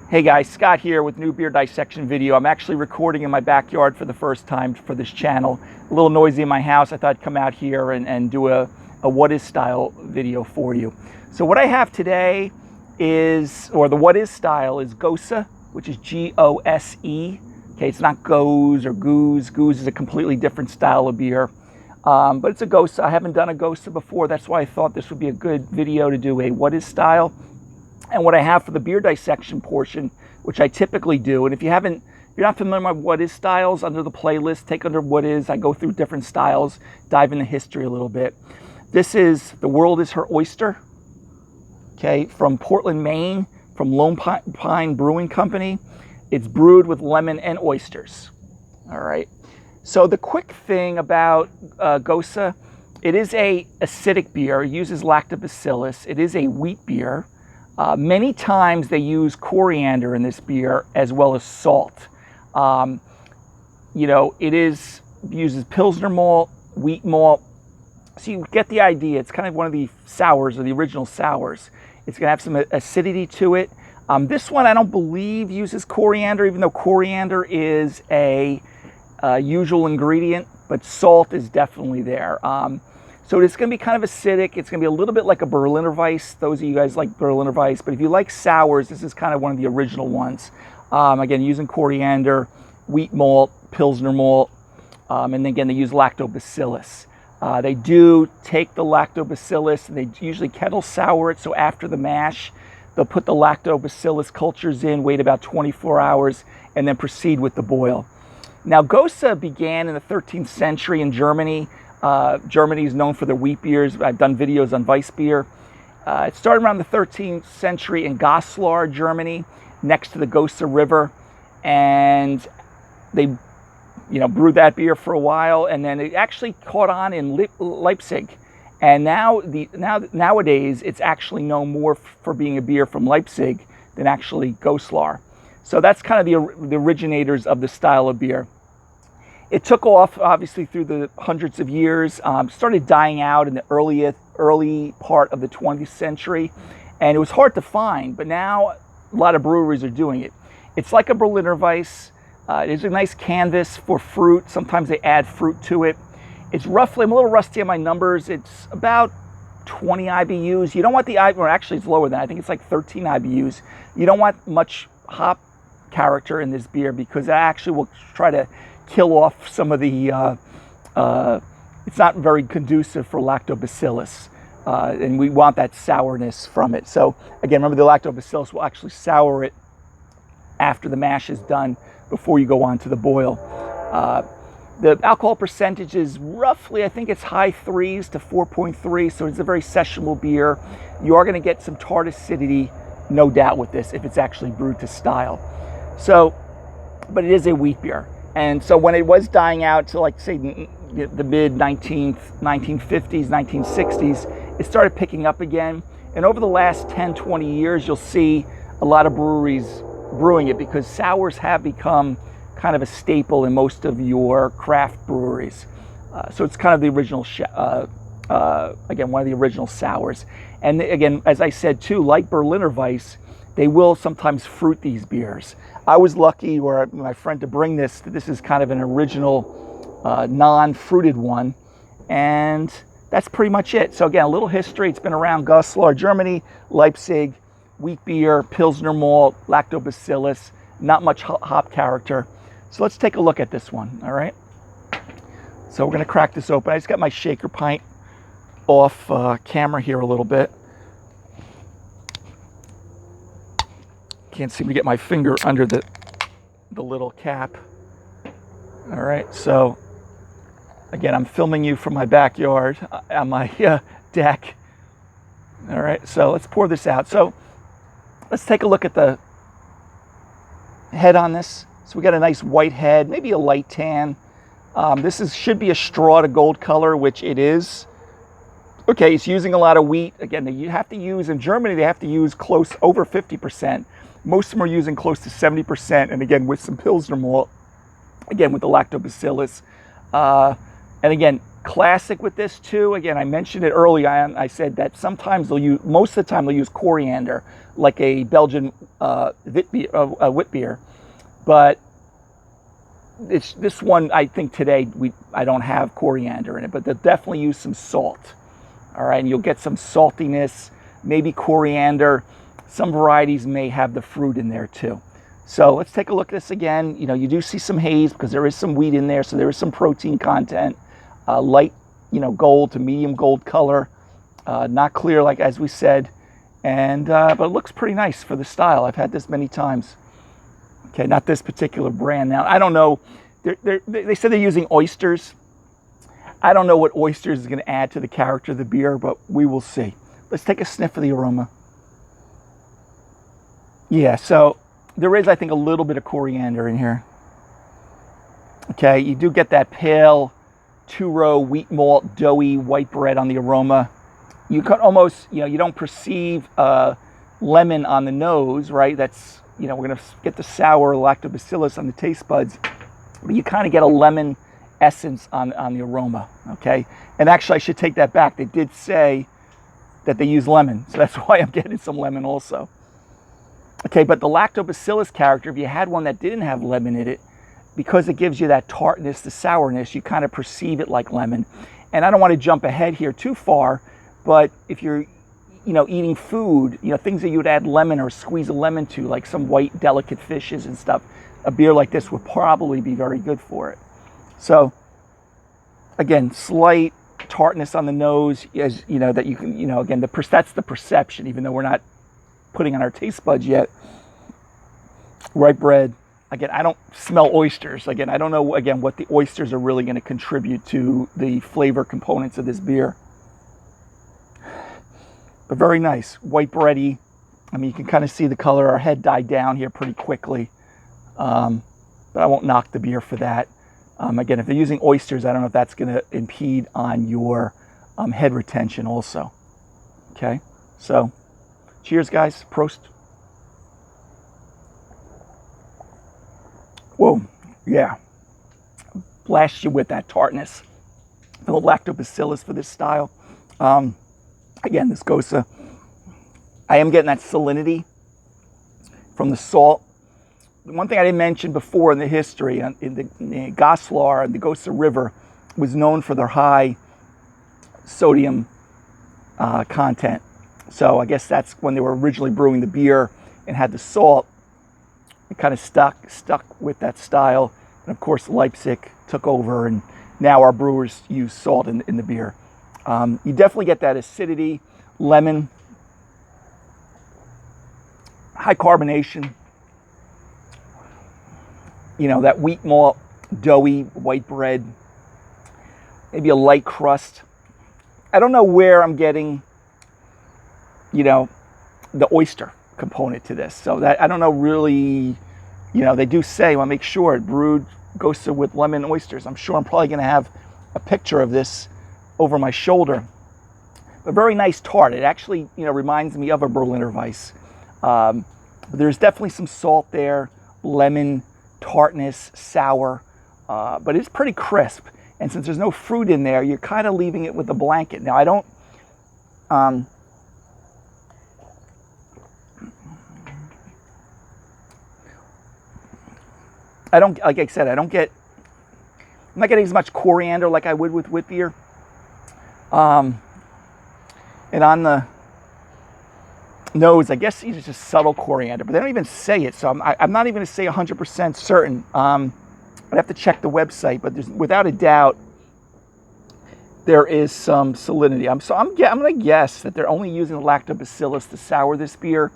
Hey guys, Scott here with new beer dissection video. I'm actually recording in my backyard for the first time for this channel. A little noisy in my house. I thought I'd come out here and do a what is style video for you. So what I have today is, or the what is style is Gose, which is G-O-S-E. Okay, it's not Gose or Goose. Goose is a completely different style of beer. But it's a Gose. I haven't done a Gose before. That's why I thought this would be a good video to do a what is style. And what I have for the beer dissection portion, which I typically do, and if you're not familiar with what is styles, under the playlist, take under what is, I go through different styles, dive into history a little bit. This is The World is Her Oyster, okay, from Portland, Maine, from Lone Pine Brewing Company. It's brewed with lemon and oysters, all right. So the quick thing about Gose, it is a acidic beer, it uses lactobacillus, it is a wheat beer. Many times they use coriander in this beer as well as salt. It uses Pilsner malt, wheat malt. So you get the idea. It's kind of one of the sours or the original sours. It's going to have some acidity to it. This one I don't believe uses coriander, even though coriander is a usual ingredient, but salt is definitely there. So it's going to be kind of acidic. It's going to be a little bit like a Berliner Weiss. Those of you guys like Berliner Weiss. But if you like sours, this is kind of one of the original ones. Again, using coriander, wheat malt, Pilsner malt. And again, they use lactobacillus. They do take the lactobacillus, and they usually kettle sour it. So after the mash, they'll put the lactobacillus cultures in, wait about 24 hours, and then proceed with the boil. Now, Gose began in the 13th century in Germany. Germany is known for their wheat beers. I've done videos on Weiss beer. It started around the 13th century in Goslar, Germany, next to the Gose River, and they, brewed that beer for a while, and then it actually caught on in Leipzig, and nowadays it's actually known more for being a beer from Leipzig than actually Goslar. So that's kind of the originators of the style of beer. It took off, obviously, through the hundreds of years, started dying out in the early part of the 20th century, and it was hard to find, but now a lot of breweries are doing it. It's like a Berliner Weiss. It is a nice canvas for fruit. Sometimes they add fruit to it. It's roughly, I'm a little rusty on my numbers, it's about 20 IBUs. You don't want actually it's lower than that. I think it's like 13 IBUs. You don't want much hop character in this beer because that actually will try to kill off some of the, it's not very conducive for lactobacillus, and we want that sourness from it. So again, remember the lactobacillus will actually sour it after the mash is done before you go on to the boil. The alcohol percentage is roughly, I think it's high 3s to 4.3, so it's a very sessionable beer. You are going to get some tart acidity, no doubt, with this if it's actually brewed to style. So, but it is a wheat beer. And so when it was dying out to, like, say, the mid-1950s, 1960s, it started picking up again. And over the last 10, 20 years, you'll see a lot of breweries brewing it because sours have become kind of a staple in most of your craft breweries. So it's kind of the original, again, one of the original sours. And again, as I said too, like Berliner Weiss, they will sometimes fruit these beers. I was lucky, or my friend, to bring this. This is kind of an original non-fruited one, and that's pretty much it. So again, a little history. It's been around Goslar, Germany, Leipzig, wheat beer, Pilsner malt, lactobacillus, not much hop character. So let's take a look at this one, all right? So we're gonna crack this open. I just got my shaker pint off camera here a little bit. Can't seem to get my finger under the little cap. All right, so again, I'm filming you from my backyard on my deck. All right, so let's pour this out. So let's take a look at the head on this. So we got a nice white head, maybe a light tan. This should be a straw to gold color, which it is. Okay, it's using a lot of wheat. Again, you have to use, in Germany, they have to use close over 50%. Most of them are using close to 70%, and again, with some Pilsner malt, again, with the lactobacillus. And again, classic with this too, again, I mentioned it early on, I said that sometimes they'll use, most of the time they'll use coriander, like a Belgian wit beer. But this one, I think today, I don't have coriander in it, but they'll definitely use some salt. All right, and you'll get some saltiness, maybe coriander. Some varieties may have the fruit in there too. So let's take a look at this again. You know, you do see some haze because there is some wheat in there, so there is some protein content. Light, you know, gold to medium gold color. Not clear, like as we said, and but it looks pretty nice for the style. I've had this many times. Okay, not this particular brand. Now I don't know. They said they're using oysters. I don't know what oysters is going to add to the character of the beer, but we will see. Let's take a sniff of the aroma. Yeah, so there is, I think, a little bit of coriander in here. Okay, you do get that pale 2-row wheat malt, doughy white bread on the aroma. You can almost, you know, you don't perceive lemon on the nose, right? That's, you know, we're going to get the sour lactobacillus on the taste buds, but you kind of get a lemon essence on the aroma, okay? And actually, I should take that back. They did say that they use lemon, so that's why I'm getting some lemon also. Okay, but the lactobacillus character, if you had one that didn't have lemon in it, because it gives you that tartness, the sourness, you kind of perceive it like lemon. And I don't want to jump ahead here too far, but if you're, you know, eating food, you know, things that you would add lemon or squeeze a lemon to, like some white delicate fishes and stuff, a beer like this would probably be very good for it. So, again, slight tartness on the nose, as you know, that you can, you know, again, that's the perception, even though we're not putting on our taste buds yet. White bread. Again, I don't smell oysters. Again, I don't know, again, what the oysters are really going to contribute to the flavor components of this beer. But very nice. White bready. I mean, you can kind of see the color. Our head died down here pretty quickly. But I won't knock the beer for that. Again, if they're using oysters, I don't know if that's going to impede on your head retention also. Okay, so cheers, guys. Prost. Whoa, yeah. Blast you with that tartness. The lactobacillus for this style. Again, this Gose. I am getting that salinity from the salt. One thing I didn't mention before in the history, in the Goslar, the Gose River was known for their high sodium content. So I guess that's when they were originally brewing the beer and had the salt. It kind of stuck with that style. And of course, Leipzig took over, and now our brewers use salt in the beer. You definitely get that acidity, lemon, high carbonation. You know, that wheat malt, doughy white bread, maybe a light crust. I don't know where I'm getting, you know, the oyster component to this. So that, I don't know really, you know, they do say, well, make sure it brewed Gose with lemon oysters. I'm sure I'm probably going to have a picture of this over my shoulder. But very nice tart. It actually, you know, reminds me of a Berliner Weiss. But there's definitely some salt there, lemon, tartness, sour, but it's pretty crisp. And since there's no fruit in there, you're kind of leaving it with a blanket. Now, I don't, like I said, I'm not getting as much coriander like I would with wit beer. And on the nose, I guess it's just subtle coriander, but they don't even say it, so I'm not even going to say 100% certain. I'd have to check the website, but there's, without a doubt, there is some salinity. I'm going to guess that they're only using the lactobacillus to sour this beer,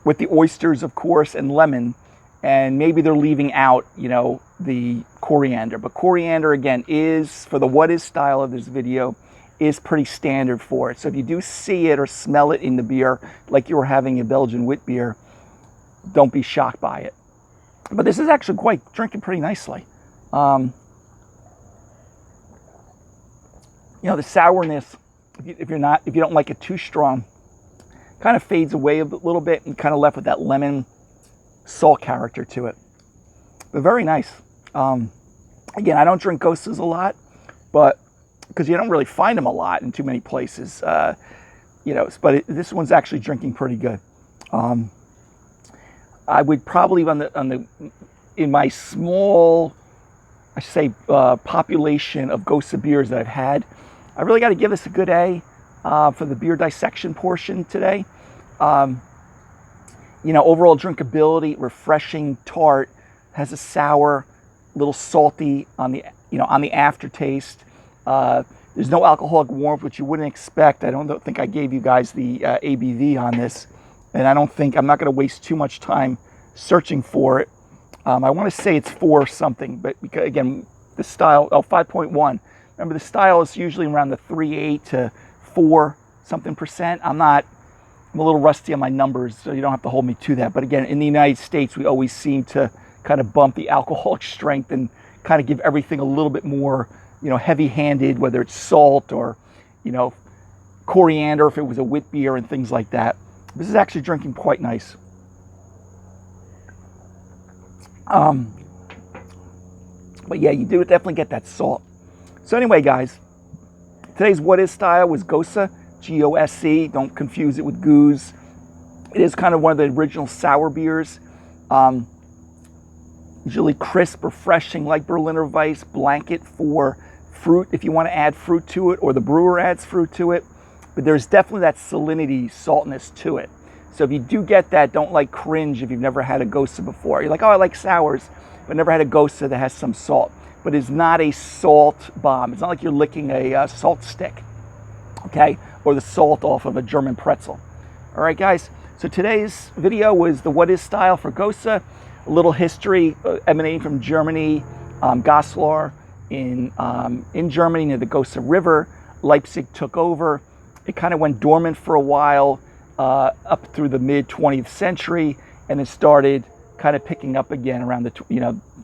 with the oysters, of course, and lemon, and maybe they're leaving out, you know, the coriander. But coriander, again, is, for the what is style of this video, is pretty standard for it. So if you do see it or smell it in the beer, like you were having a Belgian wit beer, don't be shocked by it. But this is actually quite drinking pretty nicely. You know, the sourness, if you don't like it too strong, kind of fades away a little bit and kind of left with that lemon salt character to it. But very nice. Again, I don't drink Goses a lot, but because you don't really find them a lot in too many places, you know. But this one's actually drinking pretty good. I would probably in my small, I say, population of Gose beers that I've had, I really got to give this a good A for the beer dissection portion today. You know, overall drinkability, refreshing, tart, has a sour, little salty on the, you know, on the aftertaste. There's no alcoholic warmth, which you wouldn't expect. I don't think I gave you guys the ABV on this, and I'm not going to waste too much time searching for it. I want to say it's 4 something, but because, again, the style, 5.1. Remember, the style is usually around the 3.8 to 4 something percent. I'm a little rusty on my numbers, so you don't have to hold me to that. But again, in the United States, we always seem to kind of bump the alcoholic strength and kind of give everything a little bit more, you know, heavy-handed, whether it's salt or, you know, coriander if it was a wit beer and things like that. This is actually drinking quite nice. But yeah, you do definitely get that salt. So anyway, guys, today's What Is style was Gose, G-O-S-E. Don't confuse it with Goose. It is kind of one of the original sour beers. Usually crisp, refreshing, like Berliner Weiss. Blanket for fruit if you want to add fruit to it, or the brewer adds fruit to it. But there's definitely that salinity, saltness to it. So if you do get that, don't like cringe if you've never had a Gose before. You're like, oh, I like sours, but never had a Gose that has some salt. But it's not a salt bomb. It's not like you're licking a salt stick, okay? Or the salt off of a German pretzel. All right, guys. So today's video was the What Is style for Gose. A little history emanating from Germany, Goslar in Germany near the Gose River. Leipzig took over. It kind of went dormant for a while up through the mid 20th century, and it started kind of picking up again around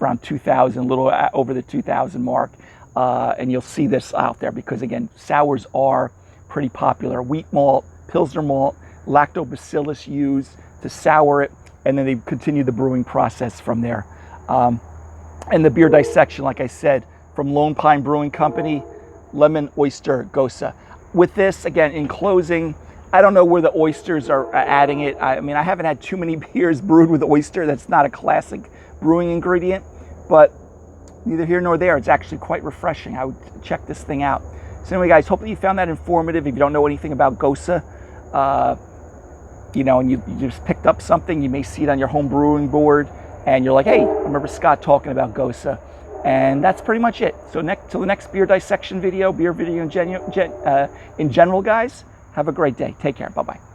around 2000, a little over the 2000 mark. And you'll see this out there because, again, sours are pretty popular. Wheat malt, Pilsner malt, lactobacillus used to sour it, and then they continue the brewing process from there. And the beer dissection, like I said, from Lone Pine Brewing Company, Lemon Oyster Gose. With this, again, in closing, I don't know where the oysters are adding it. I mean, I haven't had too many beers brewed with oyster. That's not a classic brewing ingredient, but neither here nor there. It's actually quite refreshing. I would check this thing out. So anyway, guys, hopefully you found that informative. If you don't know anything about Gose, you know, and you just picked up something, you may see it on your home brewing board, and you're like, hey, I remember Scott talking about Gose. And that's pretty much it. So till the next beer dissection video, beer video in general, guys, have a great day. Take care. Bye-bye.